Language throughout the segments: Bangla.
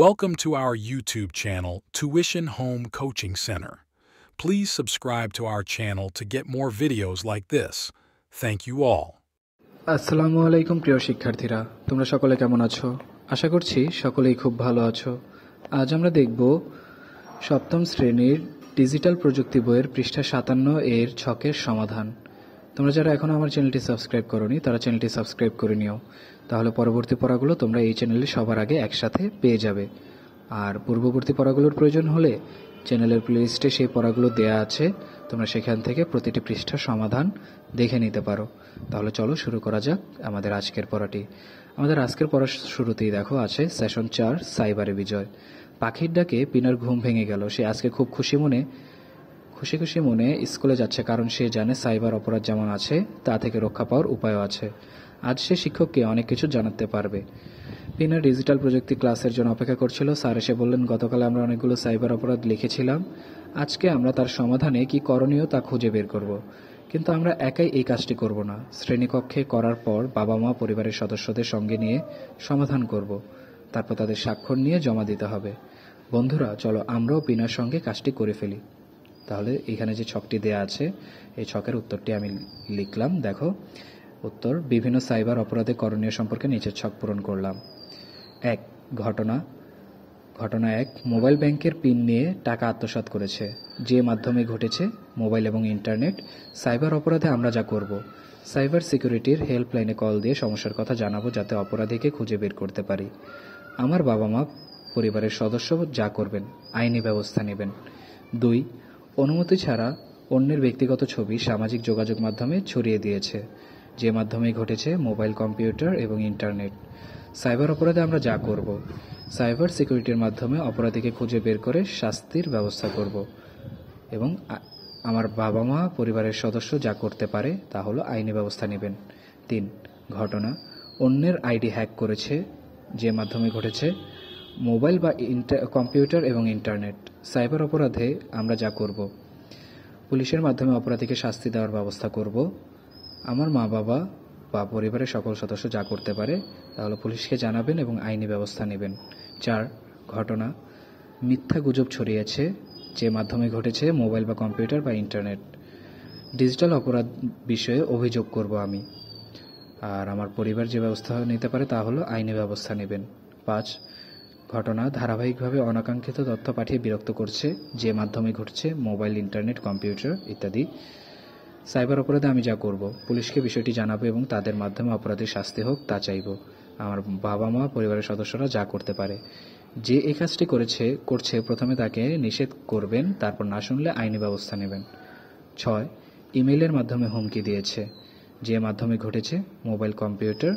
Welcome to our YouTube channel, Tuition Home Coaching Center. Please subscribe to our channel to get more videos like this. Thank you all. আসসালামু আলাইকুম প্রিয় শিক্ষার্থীরা, তোমরা সকলে কেমন আছো? আশা করছি সকলেই খুব ভালো আছো। আজ আমরা দেখব সপ্তম শ্রেণীর ডিজিটাল প্রযুক্তি বইয়ের পৃষ্ঠা 57 এর ছকের সমাধান। তোমরা যারা এখনো আমার চ্যানেলটি সাবস্ক্রাইব করোনি তারা চ্যানেলটি সাবস্ক্রাইব করে নিও, তাহলে পরবর্তী পড়াগুলো তোমরা এই চ্যানেলে সবার আগে একসাথে পেয়ে যাবে। আর পূর্ববর্তী পড়াগুলোর প্রয়োজন হলে চ্যানেলের প্লেলিস্টে সেই পড়াগুলো দেয়া আছে, তোমরা সেখান থেকে প্রতিটি পৃষ্ঠার সমাধান দেখে নিতে পারো। তাহলে চলো শুরু করা যাক আমাদের আজকের পড়াটি। আমাদের আজকের পড়ার শুরুতেই দেখো আছে সেশন 4 সাইবারে বিজয়। পাখির ডাকে পিনার ঘুম ভেঙে গেল। সে আজকে খুব খুশি খুশি মনে স্কুলে যাচ্ছে, কারণ সে জানে সাইবার অপরাধ যেমন আছে তা থেকে রক্ষা পাওয়ার উপায়ও আছে। আজ সে শিক্ষককে অনেক কিছু জানাতে পারবে। পিনার ডিজিটাল প্রযুক্তি ক্লাসের জন্য অপেক্ষা করছিল। স্যার এসে বললেন, গতকাল আমরা অনেকগুলো সাইবার অপরাধ লিখেছিলাম, আজকে আমরা তার সমাধানে কি করণীয় তা খুঁজে বের করব। কিন্তু আমরা একাই এই কাজটি করব না, শ্রেণীকক্ষে করার পর বাবা মা পরিবারের সদস্যদের সঙ্গে নিয়ে সমাধান করব, তারপর তাদের স্বাক্ষর নিয়ে জমা দিতে হবে। বন্ধুরা চলো আমরাও পিনার সঙ্গে কাজটি করে ফেলি। তাহলে এখানে যে ছকটি দেয়া আছে এই ছকের উত্তরটি আমি লিখলাম। দেখো উত্তর, বিভিন্ন সাইবার অপরাধে করণীয় সম্পর্কে নিচের ছক পূরণ করলাম। ঘটনা 1, মোবাইল ব্যাংকের পিন নিয়ে টাকা আত্মসাৎ করেছে। যে মাধ্যমে ঘটেছে মোবাইল এবং ইন্টারনেট। সাইবার অপরাধে আমরা যা করব, সাইবার সিকিউরিটির হেল্পলাইনে কল দিয়ে সমস্যার কথা জানাবো, যাতে অপরাধীকে খুঁজে বের করতে পারি। আমার বাবা মা পরিবারের সদস্য যা করবেন, আইনি ব্যবস্থা নেবেন। 2, অনুমতি ছাড়া অন্যের ব্যক্তিগত ছবি সামাজিক যোগাযোগ মাধ্যমে ছড়িয়ে দিয়েছে। যে মাধ্যমে ঘটেছে মোবাইল, কম্পিউটার এবং ইন্টারনেট। সাইবার অপরাধে আমরা যা করব, সাইবার সিকিউরিটির মাধ্যমে অপরাধীকে খুঁজে বের করে শাস্তির ব্যবস্থা করব। এবং আমার বাবা মা পরিবারের সদস্য যা করতে পারে তা হলো আইনি ব্যবস্থা নেবেন। 3, ঘটনা, অন্যের আইডি হ্যাক করেছে। যে মাধ্যমে ঘটেছে মোবাইল বা কম্পিউটার এবং ইন্টারনেট। সাইবার অপরাধে আমরা যা করব, পুলিশের মাধ্যমে অপরাধীকে শাস্তি দেওয়ার ব্যবস্থা করব। আমার মা বাবা বা পরিবারের সকল সদস্য যা করতে পারে তাহলে পুলিশকে জানাবেন এবং আইনি ব্যবস্থা নেবেন। 4, ঘটনা, মিথ্যা গুজব ছড়িয়েছে। যে মাধ্যমে ঘটেছে মোবাইল বা কম্পিউটার বা ইন্টারনেট। ডিজিটাল অপরাধ বিষয়ে অভিযোগ করব আমি, আর আমার পরিবার যে ব্যবস্থা নিতে পারে তা হলো আইনি ব্যবস্থা নেবেন। 5, ঘটনা, ধারাবাহিকভাবে অনাকাঙ্ক্ষিত তথ্য পাঠিয়ে বিরক্ত করছে। যে মাধ্যমে ঘটছে মোবাইল, ইন্টারনেট, কম্পিউটার ইত্যাদি। সাইবার অপরাধে আমি যা করব, পুলিশকে বিষয়টি জানাবো এবং তাদের মাধ্যমে অপরাধীর শাস্তি হোক তা চাইব। আমার বাবা মা পরিবারের সদস্যরা যা করতে পারে, যে এই কাজটি করছে প্রথমে তাকে নিষেধ করবেন, তারপর না শুনলে আইনি ব্যবস্থা নেবেন। 6, ইমেইলের মাধ্যমে হুমকি দিয়েছে। যে মাধ্যমে ঘটেছে মোবাইল, কম্পিউটার,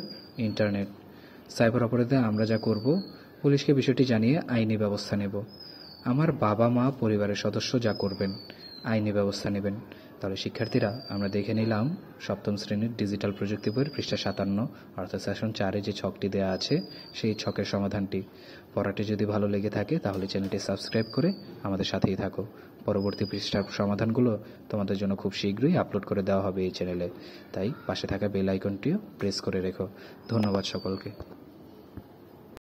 ইন্টারনেট। সাইবার অপরাধে আমরা যা করব, পুলিশকে বিষয়টি জানিয়ে আইনি ব্যবস্থা নেব। আমার বাবা মা পরিবারের সদস্য যা করবেন, আইনি ব্যবস্থা নেবেন। তাহলে শিক্ষার্থীরা আমরা দেখে নিলাম সপ্তম শ্রেণীর ডিজিটাল প্রযুক্তি বইয়ের পৃষ্ঠা 57 অর্থাৎ সেশন 4-এ যে ছকটি দেওয়া আছে সেই ছকের সমাধানটি। পড়াটি যদি ভালো লেগে থাকে তাহলে চ্যানেলটি সাবস্ক্রাইব করে আমাদের সাথেই থাকো। পরবর্তী পৃষ্ঠার সমাধানগুলো তোমাদের জন্য খুব শীঘ্রই আপলোড করে দেওয়া হবে এই চ্যানেলে, তাই পাশে থাকা বেল আইকনটিও প্রেস করে রেখো। ধন্যবাদ সকলকে।